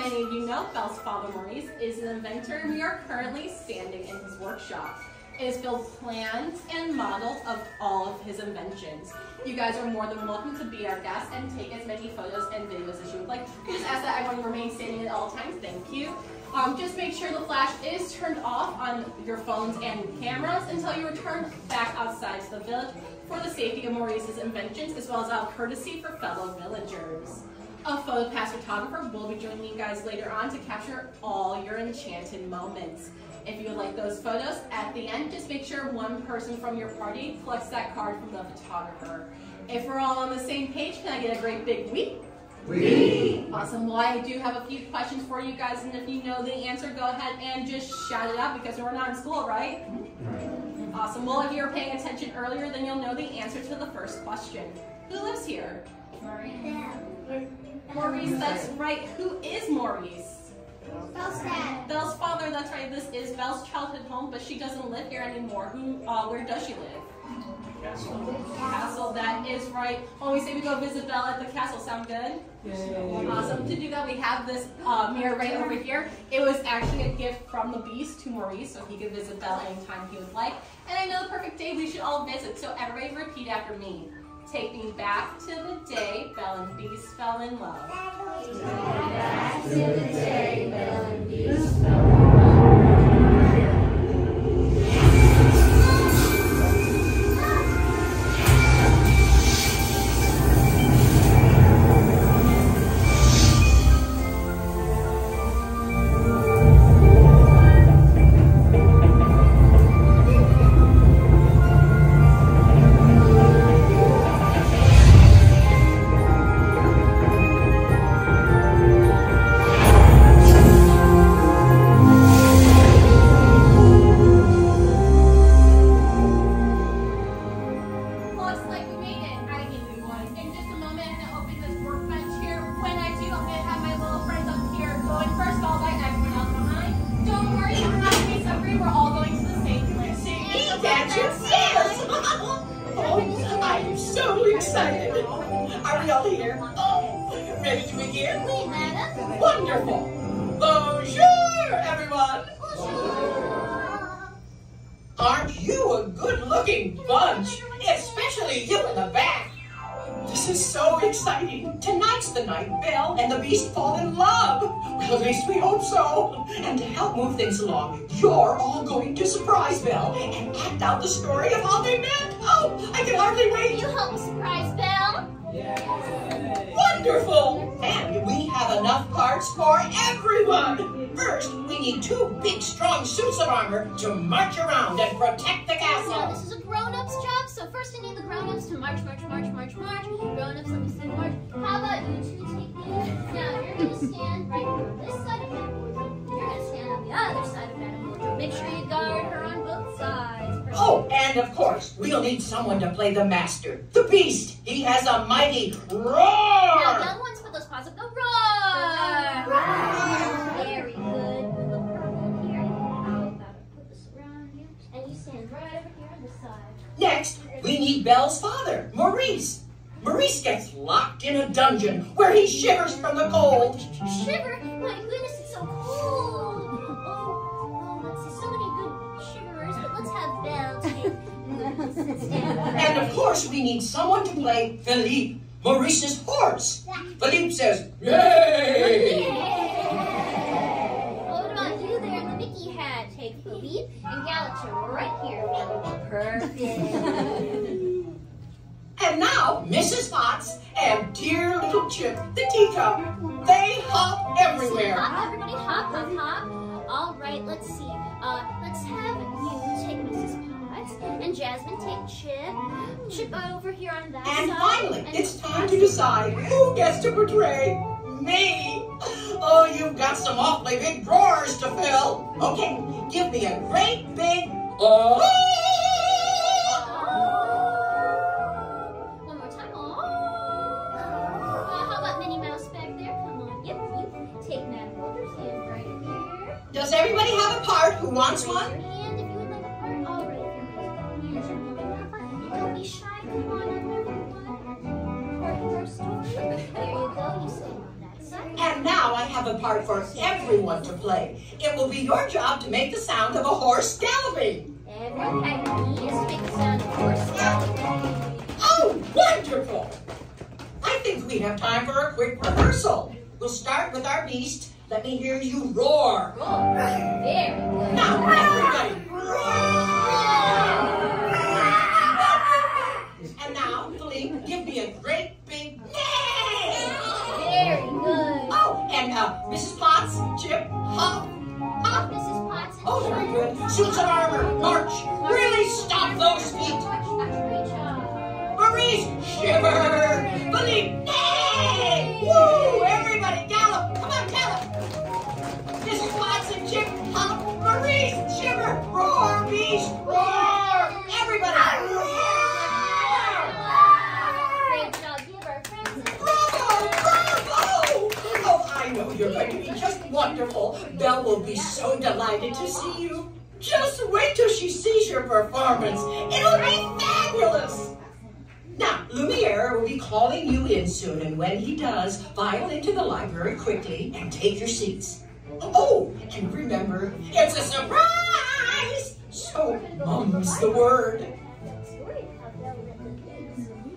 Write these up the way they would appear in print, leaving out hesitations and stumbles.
many of you know, Belle's father, Maurice, is an inventor, and we are currently standing in his workshop. It is filled with plans and models of all of his inventions. You guys are more than welcome to be our guests and take as many photos and videos as you would like. We just ask that everyone remain standing at all times. Thank you. Just make sure the flash is turned off on your phones and cameras until you return back outside to the village for the safety of Maurice's inventions, as well as out of courtesy for fellow villagers. A photopass photographer will be joining you guys later on to capture all your enchanted moments. If you would like those photos, at the end, just make sure one person from your party collects that card from the photographer. If we're all on the same page, can I get a great big "we"? We. Awesome. Well, I do have a few questions for you guys, and if you know the answer, go ahead and just shout it out because we're not in school, right? Awesome. Well, if you were paying attention earlier, then you'll know the answer to the first question. Who lives here? Maurice. Maurice, that's right. Who is Maurice? Belle's dad. Belle's father, that's right. This is Belle's childhood home, but she doesn't live here anymore. Where does she live? Castle. Castle, that is right. When we say we go visit Belle at the castle, sound good? Yay. Awesome. To do that, we have this mirror right over here. It was actually a gift from the Beast to Maurice, so he could visit Belle anytime he would like. And I know the perfect day we should all visit, so everybody repeat after me. Take me back to the day Belle and Beast fell in love. Back to the day Belle and Beast fell in love. You're all going to surprise Belle and act out the story of how they met. Oh, I can hardly wait. You help me surprise Belle? Yay. Wonderful! And we have enough parts for everyone. First, we need 2 big, strong suits of armor to march around and protect the castle. Now, this is a grown-up's job, so first I need the grown-ups to march, march, march, march, march. Grown-ups, let me see march. How about you 2 take these? Now, you're going to stand right on this side of Madame Wardrobe. You're going to stand on the other side of Madame Wardrobe. Make sure you guard her on both sides. Oh, and of course, we'll need someone to play the master, the Beast. He has a mighty roar. Now, young ones, put those paws up. Go roar! Roar! Very good. Look purple here. How about I put this around you? And you stand right over here on this side. Next, we need Belle's father, Maurice. Maurice gets locked in a dungeon where he shivers from the cold. Shiver? My goodness, it's so cold. Oh, let's see, so many good shiverers, but let's have Belle take. And of course, we need someone to play Philippe, Maurice's horse. Philippe says, "Yay!" Well, what about you there in the Mickey hat? Take Philippe and gallop to right here. Perfect. And now, Mrs. Potts and dear little Chip, the teacup, they hop everywhere. Hop, everybody hop, hop, hop. All right, let's see. Let's have you take Mrs. Potts and Jasmine take Chip. Chip over here on that side. And finally, it's time to decide who gets to portray me. Oh, you've got some awfully big drawers to fill. Okay, give me a great big One more time. How about Minnie Mouse back there? Come on. Yep, you take Madame Wardrobe's hand right here. Does everybody have a part? Who wants Raise one? your hand if you would like a part. All right, if you're don't be shy. Come on, everyone. Part of our story. There you go. You stand on that side. And now I have a a part for everyone to play. It will be your job to make the sound of a horse galloping. Everyone needs to make the sound of a horse galloping. Oh, wonderful! I think we have time for a quick rehearsal. We'll start with our beast. Let me hear you roar. Roar. Very good. Now, everybody, roar! And now, Philippe, give me a great big neigh! Very good. Oh, and Mrs. Potts, Chip, hop, hop. Mrs. Potts and Oh, very good. Suits of armor, march. Really stop those feet. Maurice, shiver. Philippe, neigh! Woo! Everybody, gallop. Come on, gallop. Mrs. Potts and Chip, hop. Maurice, shiver. Roar, beast, roar. Everybody, roar. Great job. Give our friends a Bravo! Bravo! Oh, I know you're going to be just wonderful. Belle will be so delighted to see you. Just wait till she sees your performance. It'll be fabulous. Now, Lumiere will be calling you in soon, and when he does, file into the library quickly and take your seats. Oh, and remember, it's a surprise! So, mum's the word.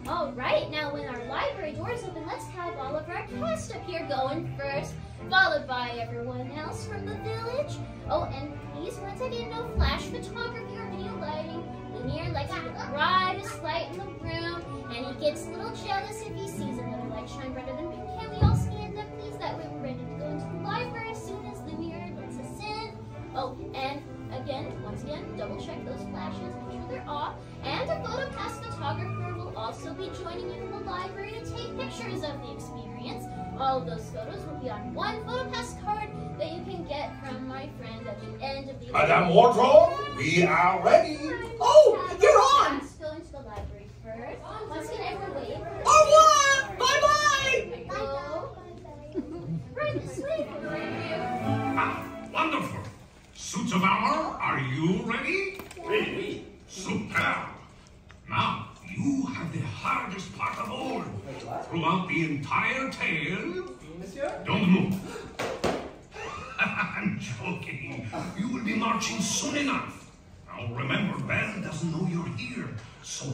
All right, now when our library doors open, let's have all of our cast up here going first, followed by everyone else from the village. Oh, and please, once again, no flash photography or video lighting. Lumiere likes to be the brightest light in the room, and he gets a little jealous if he sees another light shine brighter than pink. Can we all stand up, please? That way we're ready to go into the library as soon as Lumiere lets us in. Oh, and again, once again, double check those flashes, make sure they're off. And a PhotoPass photographer will also be joining you in the library to take pictures of the experience. All of those photos will be on one PhotoPass card that you can get from my friend at the end of the Madame Wardrobe, we are ready. Oh, you're on! Let's go into the library first. Once again, everyone wave. Au revoir! Bye-bye! Go. Right this way. Ah, wonderful. Suits of armor, are you ready? Oui. Superb. Now, you have the hardest part of all. Throughout the entire tale, Monsieur? don't move. I'm joking. You will be marching soon enough. Now remember, Belle doesn't know you're here, so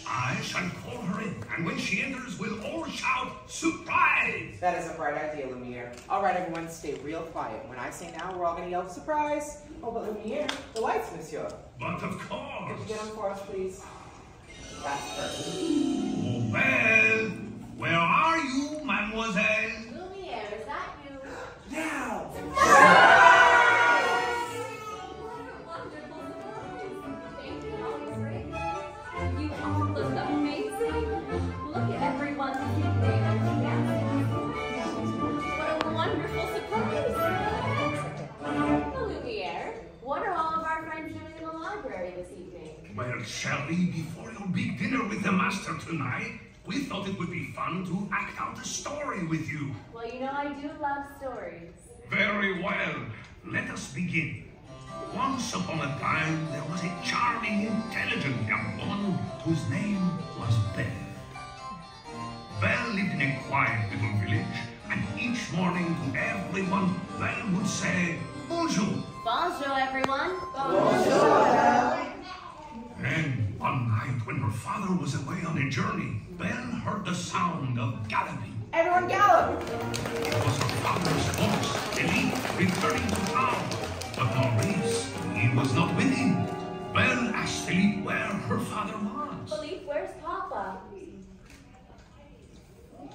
I shall call her in, and when she enters, we'll all shout, surprise! That is a bright idea, Lumiere. All right, everyone, stay real quiet. When I say now, we're all going to yell, surprise! Oh, but Lumiere, the lights, monsieur. But of Could course. you get them for us, please? That's perfect. Oh, Belle, where are you, mademoiselle? Lumiere, is that you? Now! You all look amazing. Look at everyone sitting there dancing. What a wonderful surprise. Lumiere, what are all of our friends doing in the library this evening? Well, Shelley, before your big dinner with the master tonight, we thought it would be fun to act out a story with you. Well, you know I do love stories. Very well. Let us begin. Once upon a time, there was a charming, intelligent young woman whose name was Belle. Belle lived in a quiet little village, and each morning to everyone, Belle would say, bonjour. Bonjour, everyone. Then, one night when her father was away on a journey, Belle heard the sound of galloping. Everyone gallop! It was her father's horse, Philippe, returning to town. But Maurice, he was not with him. Belle asked Philippe where her father was. Philippe, where's Papa?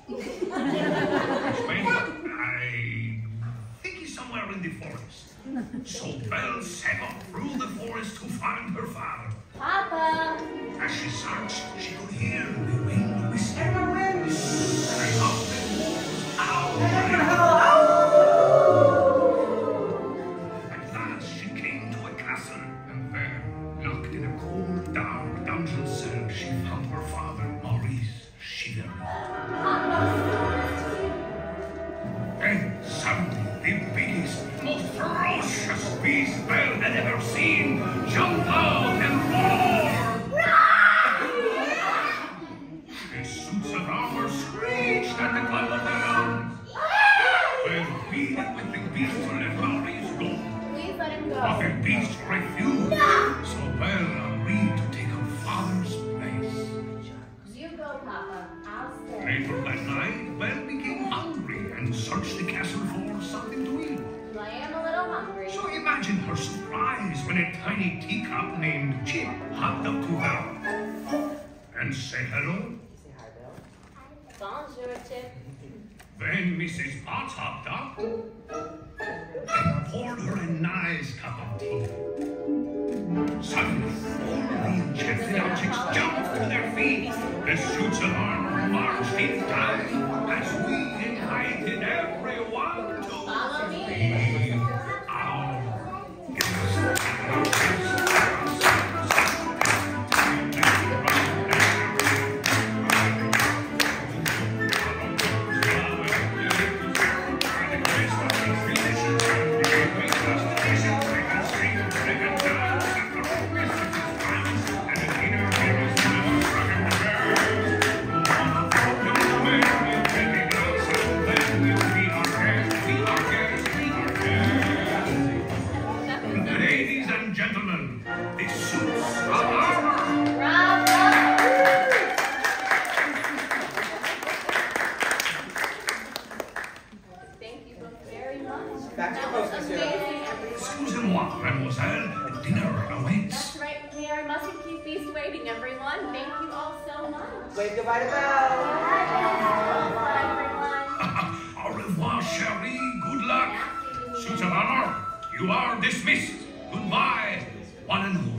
Well, I think he's somewhere in the forest. So Belle set off through the forest to find her father. Papa! As she searched, she could hear the wind whistle. Very often. At last she came to a castle, and there, locked in a cold, dark dungeon cell, she found her father, Maurice, shivering. Then suddenly the biggest, most ferocious beast Belle had ever seen jumped out and roared. imagine her surprise when a tiny teacup named Chip hopped up to her and said hello. Say hi, Belle. Bonjour, Chip. Then Mrs. Potts hopped up and poured her a nice cup of tea. Suddenly, all the enchanted objects jumped to their feet. The suits of armor marched in time as we invited everyone to Follow me. our guest. Ladies and gentlemen, the suits of armor. Thank you both very much. Back to That your was post, monsieur. amazing, everyone. Excusez-moi, mademoiselle. Dinner awaits. That's right, we are mustn't keep feast waiting, everyone. Thank you all so much. Wave goodbye to Belle. Bye, everyone. Au revoir, chérie. Good luck. Suits of armor, you are dismissed. Goodbye, one and all.